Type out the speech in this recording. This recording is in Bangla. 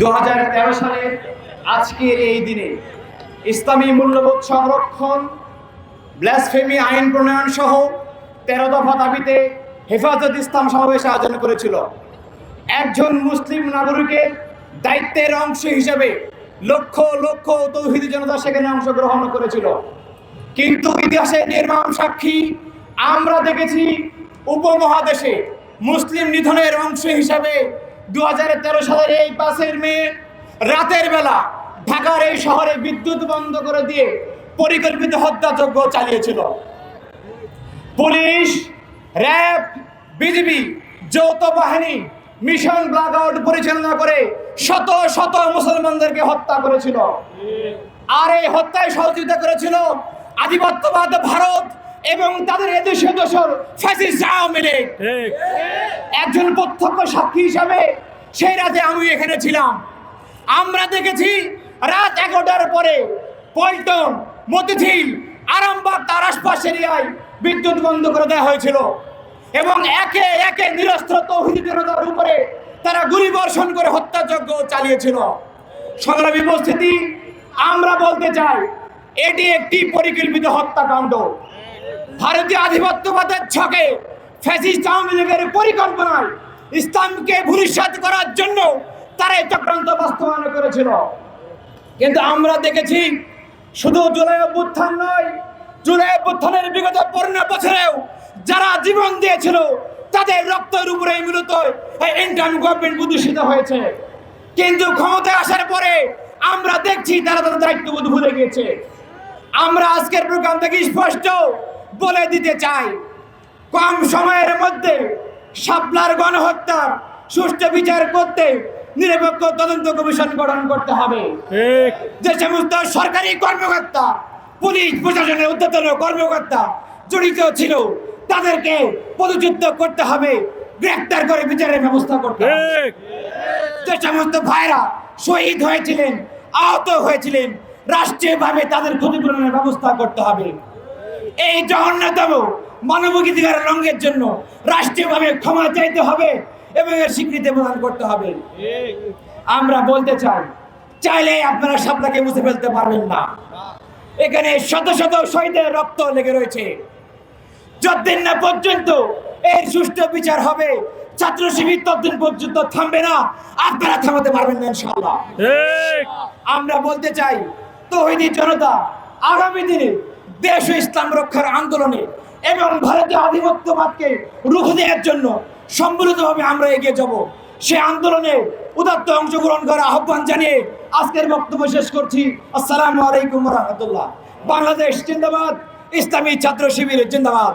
2013 সালের আজকের এই দিনে ইসলামী মূল্যবোধ সংরক্ষণ, ব্লাসফেমি আইন প্রণয়ন সহ 13 দফা দাবিতে হেফাজত ইসলাম সমাবেশ আয়োজন করেছিল। একজন মুসলিম নাগরিকের দায়িত্বের অংশ হিসেবে লক্ষ লক্ষ তৌহিদি জনতা সেখানে অংশগ্রহণ করেছিল। কিন্তু ইতিহাসের নির্মম সাক্ষী আমরা দেখেছি, উপমহাদেশে মুসলিম নিধনের অংশ হিসাবে 2013 সালের এই 5 মে রাতের বেলা ঢাকার এই শহরে বিদ্যুৎ বন্ধ করে দিয়ে পরিকল্পিত হত্যাযজ্ঞ চালিয়েছিল। পুলিশ, র্যাব, বিজিবি যৌথ বাহিনী মিশন ব্ল্যাক আউট পরিচালনা করে শত শত মুসলমানদেরকে হত্যা করেছিল। আর এই হত্যায় সহযোগিতা করেছিল আধিপত্যবাদ ভারত এবং তাদের এদেশীয় দোসর ফ্যাসিস্ট আওয়ামী লীগ। একজন প্রত্যক্ষ সাক্ষী হিসাবে সেই রাতে আমি এখানে ছিলাম। আমরা দেখেছি রাত 11টার পরে পল্টন, মতিঝিল, আরামবাগ তার আশপাশ এরিয়ায় বিদ্যুৎ বন্ধ করে দেওয়া হয়েছিল এবং একে একে নিরস্ত্র তৌহিদি জনতার উপরে তারা গুলি বর্ষণ করে হত্যাযজ্ঞ চালিয়েছিল। সংগ্রামী উপস্থিতি, আমরা বলতে চাই এটি একটি পরিকল্পিত হত্যাকাণ্ড। ভারতীয় আধিপত্যবাদের ছকে ফ্যাসিস্ট আওয়ামী লীগের পরিকল্পনায় ইসলামকে ভূমিষ্যাৎ করার জন্য তারা এই চক্রান্ত বাস্তবায়ন করেছিল। কিন্তু আমরা দেখেছি শুধু জুলাই অভ্যুত্থান নয়, জুলাই অভ্যুত্থানের বিগত 15 বছরেও যারা জীবন দিয়েছিল তাদের রক্তের উপরে মূলত ইন্টারিম গভর্নমেন্ট প্রতিষ্ঠিত হয়েছে। কিন্তু ক্ষমতায় আসার পরে আমরা দেখছি তারা তাদের দায়িত্ববোধ ভুলে গিয়েছে। আমরা আজকের প্রোগ্রাম থেকে স্পষ্ট বলে দিতে চাই, কম সময়ের মধ্যে শাপলার গণহত্যার সুষ্ঠু বিচার করতে নিরপেক্ষ তদন্ত কমিশন গঠন করতে হবে। যে সমস্ত সরকারি কর্মকর্তা, পুলিশ প্রশাসনের ঊর্ধ্বতন কর্মকর্তা জড়িত ছিল তাদেরকে পদচ্যুত করতে হবে, গ্রেফতার করে বিচারের ব্যবস্থা করতে হবে। যে সমস্ত ভাইরা শহীদ হয়েছিলেন, আহত হয়েছিলেন, রাষ্ট্রীয়ভাবে তাদের ক্ষতিপূরণের ব্যবস্থা করতে হবে। এই জঘন্যতম মানবাধিকার লঙ্ঘনের জন্য রাষ্ট্রীয়ভাবে ক্ষমা চাইতে হবে এবং এর স্বীকৃতি প্রদান করতে হবে। আমরা বলতে চাই, চাইলে আপনারা শাপলাকে মুছে ফেলতে পারবেন না। এখানে শত শত শহীদের রক্ত লেগে রয়েছে। যতদিন না পর্যন্ত এর সুষ্ঠু বিচার হবে, ছাত্র শিবির ততদিন পর্যন্ত থামবে না। আপনারা থামাতে পারবেন না ইনশাআল্লাহ। আমরা বলতে চাই, তৌহিদি জনতা আগামী দিনে দেশ ও ইসলাম রক্ষার আন্দোলনে এবং ভারতীয় আধিপত্যবাদকে রুখে দেওয়ার জন্য সম্মিলিতভাবে আমরা এগিয়ে যাব। সে আন্দোলনে উদাত্ত অংশগ্রহণ করার আহ্বান জানিয়ে আজকের বক্তব্য শেষ করছি। আসসালামু আলাইকুম ওয়া রাহমাতুল্লাহ। বাংলাদেশ জিন্দাবাদ, ইসলামী ছাত্র শিবির জিন্দাবাদ।